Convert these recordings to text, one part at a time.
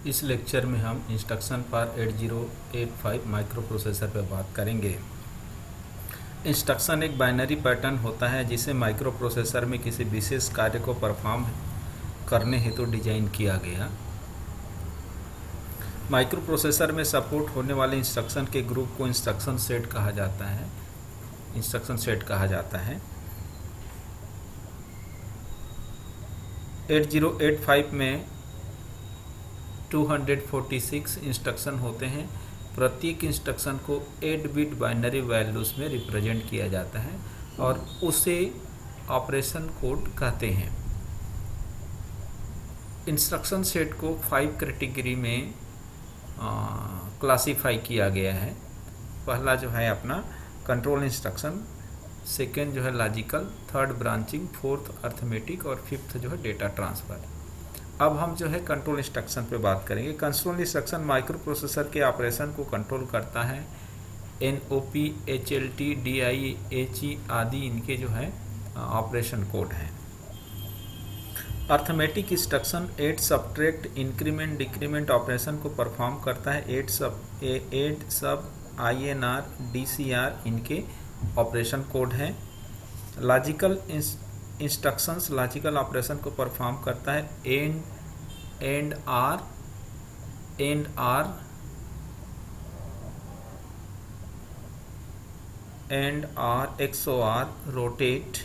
इस लेक्चर में हम इंस्ट्रक्शन पर 8085 माइक्रो प्रोसेसर पर बात करेंगे। इंस्ट्रक्शन एक बाइनरी पैटर्न होता है जिसे माइक्रो प्रोसेसर में किसी विशेष कार्य को परफॉर्म करने हेतु डिजाइन किया गया। माइक्रो प्रोसेसर में सपोर्ट होने वाले इंस्ट्रक्शन के ग्रुप को इंस्ट्रक्शन सेट कहा जाता है। 8085 में 246 इंस्ट्रक्शन होते हैं। प्रत्येक इंस्ट्रक्शन को 8 बिट बाइनरी वैल्यूज़ में रिप्रेजेंट किया जाता है और उसे ऑपरेशन कोड कहते हैं। इंस्ट्रक्शन सेट को 5 कैटेगरी में क्लासीफाई किया गया है। पहला जो है अपना कंट्रोल इंस्ट्रक्शन, सेकेंड जो है logical, third branching, fourth arithmetic और फिफ्थ जो है डेटा ट्रांसफ़र। अब हम जो है कंट्रोल इंस्ट्रक्शन पे बात करेंगे। कंट्रोल इंस्ट्रक्शन माइक्रो प्रोसेसर के ऑपरेशन को कंट्रोल करता है। NOP, HLT, DI, HE आदि इनके जो है ऑपरेशन कोड हैं। Arithmetic instruction add, subtract, increment, decrement operation को परफॉर्म करता है। ऐड, सब, INR, DCR इनके ऑपरेशन कोड हैं। लॉजिकल इंस्ट्रक्शंस लॉजिकल ऑपरेशन को परफॉर्म करता है। And or, XOR, rotate,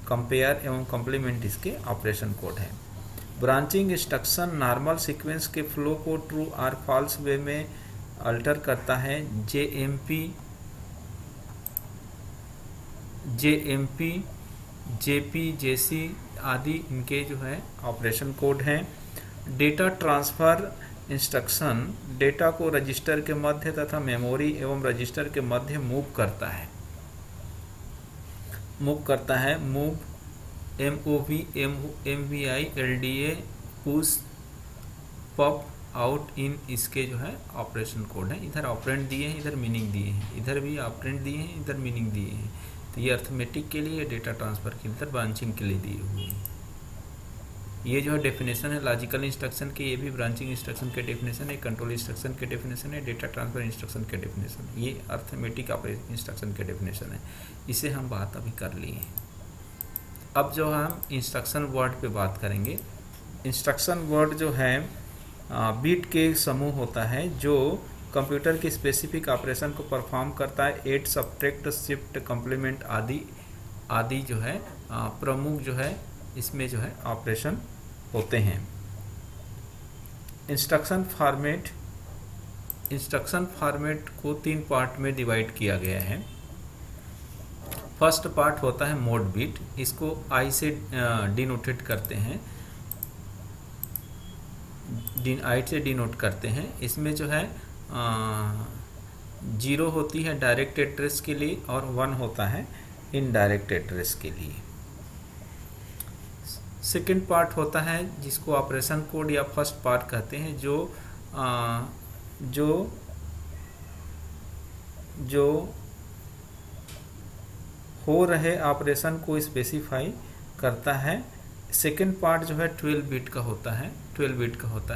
compare एवं कॉम्प्लीमेंट इसके ऑपरेशन कोड है। ब्रांचिंग इंस्ट्रक्शन नॉर्मल सीक्वेंस के फ्लो को ट्रू और फॉल्स वे में अल्टर करता है। JMP, JP, JC आदि इनके जो है ऑपरेशन कोड हैं। डेटा ट्रांसफ़र इंस्ट्रक्शन डेटा को रजिस्टर के मध्य तथा मेमोरी एवं रजिस्टर के मध्य मूव करता है। Move, MOV, MVI, LDA, push, pop, out, in इसके जो है ऑपरेशन कोड हैं। इधर ऑपरेंड दिए हैं, इधर मीनिंग दिए हैं, इधर भी ऑपरेंड दिए हैं, इधर मीनिंग दिए हैं। तो ये अर्थमेटिक के लिए, डेटा ट्रांसफ़र के लिए, इधर ब्रांचिंग के लिए दिए हुए हैं। ये जो है डेफिनेशन है लॉजिकल इंस्ट्रक्शन के, ये भी ब्रांचिंग इंस्ट्रक्शन के डेफिनेशन है, कंट्रोल इंस्ट्रक्शन के डेफिनेशन है, डेटा ट्रांसफ़र इंस्ट्रक्शन के डेफिनेशन, ये अर्थमेटिक इंस्ट्रक्शन के डेफिनेशन है। इसे हम बात अभी कर लिए हैं। अब जो हम इंस्ट्रक्शन वर्ड पे बात करेंगे। इंस्ट्रक्शन वर्ड जो है बीट के समूह होता है जो कंप्यूटर के स्पेसिफिक ऑपरेशन को परफॉर्म करता है। ऐड, सब्ट्रैक्ट, शिफ्ट, कॉम्प्लीमेंट आदि जो है प्रमुख जो है इसमें जो है ऑपरेशन होते हैं। इंस्ट्रक्शन फॉर्मेट को 3 पार्ट में डिवाइड किया गया है। फर्स्ट पार्ट होता है मोड बिट, इसको I से डिनोटेट करते हैं, I से डिनोट करते हैं। इसमें जो है 0 होती है डायरेक्ट एड्रेस के लिए और 1 होता है इनडायरेक्ट एड्रेस के लिए। सेकेंड पार्ट होता है जिसको ऑपरेशन कोड या फर्स्ट पार्ट कहते हैं, जो हो रहे ऑपरेशन को स्पेसिफाई करता है। सेकेंड पार्ट जो है 12 बिट का होता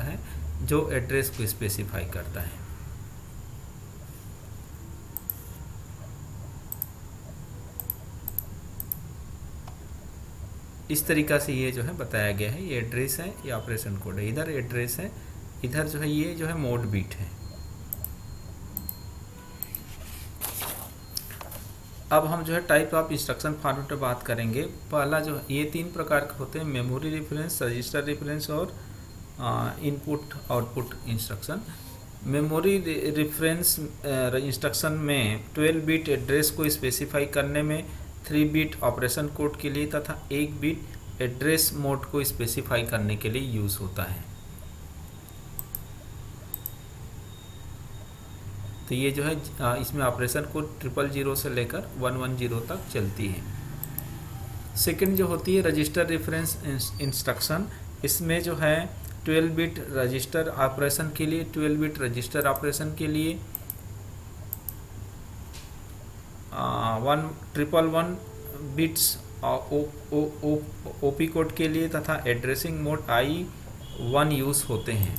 है जो एड्रेस को स्पेसिफाई करता है। इस तरीक़ा से ये जो है बताया गया है। ये एड्रेस है, ये ऑपरेशन कोड है, इधर एड्रेस है, इधर जो है ये जो है मोड बिट है। अब हम जो है टाइप ऑफ इंस्ट्रक्शन फॉर्मेट पर बात करेंगे। पहला जो ये 3 प्रकार के होते हैं, मेमोरी रेफरेंस, रजिस्टर रेफरेंस और input output instruction. Memory reference instruction में 12 बिट एड्रेस को स्पेसिफाई करने में, 3 बिट ऑपरेशन कोड के लिए तथा 1 बिट एड्रेस मोड को स्पेसिफाई करने के लिए यूज़ होता है। तो ये जो है इसमें ऑपरेशन कोड 000 से लेकर 110 तक चलती है। सेकंड जो होती है रजिस्टर रेफरेंस इंस्ट्रक्शन, इसमें जो है 12 बिट रजिस्टर ऑपरेशन के लिए, 12 बिट रजिस्टर ऑपरेशन के लिए 111 बिट्स OP कोड के लिए तथा एड्रेसिंग मोड I1 यूज़ होते हैं।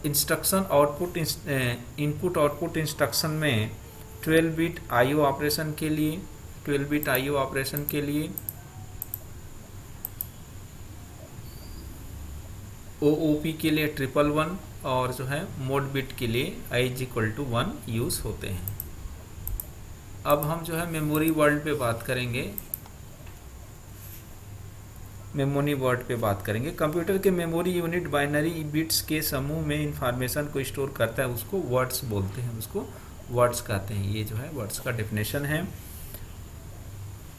Instruction output input output instruction में 12 बिट आईओ ऑपरेशन के लिए 12 बिट आईओ ऑपरेशन के लिए ओओपी के लिए 111 और जो है मोड बिट के लिए i=1 यूज़ होते हैं। अब हम जो है मेमोरी वर्ल्ड पे बात करेंगे। मेमोरी वर्ड पे बात करेंगे। कंप्यूटर के मेमोरी यूनिट बाइनरी बिट्स के समूह में इंफॉर्मेशन को स्टोर करता है, उसको वर्ड्स बोलते हैं, उसको वर्ड्स कहते हैं। ये जो है वर्ड्स का डेफिनेशन है।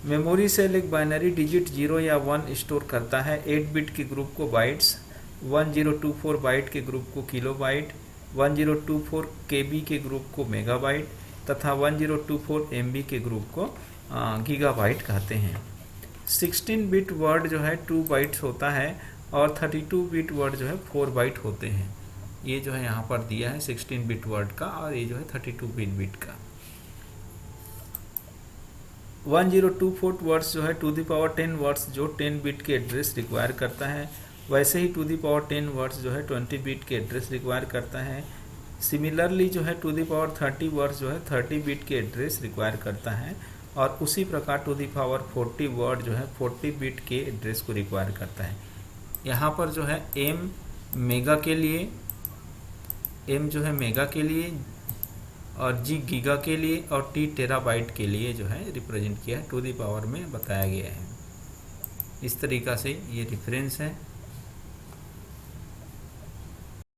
मेमोरी सेल एक बाइनरी डिजिट 0 या 1 स्टोर करता है। 8 बिट के ग्रुप को बाइट्स, 1024 बाइट के ग्रुप को किलोबाइट, 1024 केबी के ग्रुप को मेगाबाइट तथा 1024 एमबी के ग्रुप को गीगाबाइट कहते हैं। 16 बिट वर्ड जो है 2 बाइट्स होता है और 32 बिट वर्ड जो है 4 बाइट होते हैं। ये जो है यहाँ पर दिया है 16 बिट वर्ड का और ये जो है 32 बिट का। 1024 वर्ड्स जो है 2 ^ 10 वर्ड्स जो 10 बिट के एड्रेस रिक्वायर करता है। वैसे ही 2 ^ 10 वर्ड्स जो है 20 बिट के एड्रेस रिक्वायर करता है। सिमिलरली जो है 2 ^ 30 वर्ड्स जो है 30 बिट के एड्रेस रिक्वायर करता है और उसी प्रकार 2 ^ 40 वर्ड जो है 40 बिट के एड्रेस को रिक्वायर करता है। यहाँ पर जो है m मेगा के लिए, m जो है मेगा के लिए और g गीगा के लिए और t टेराबाइट के लिए जो है रिप्रेजेंट किया है, 2 ^ में बताया गया है। इस तरीक़ा से ये रेफरेंस है।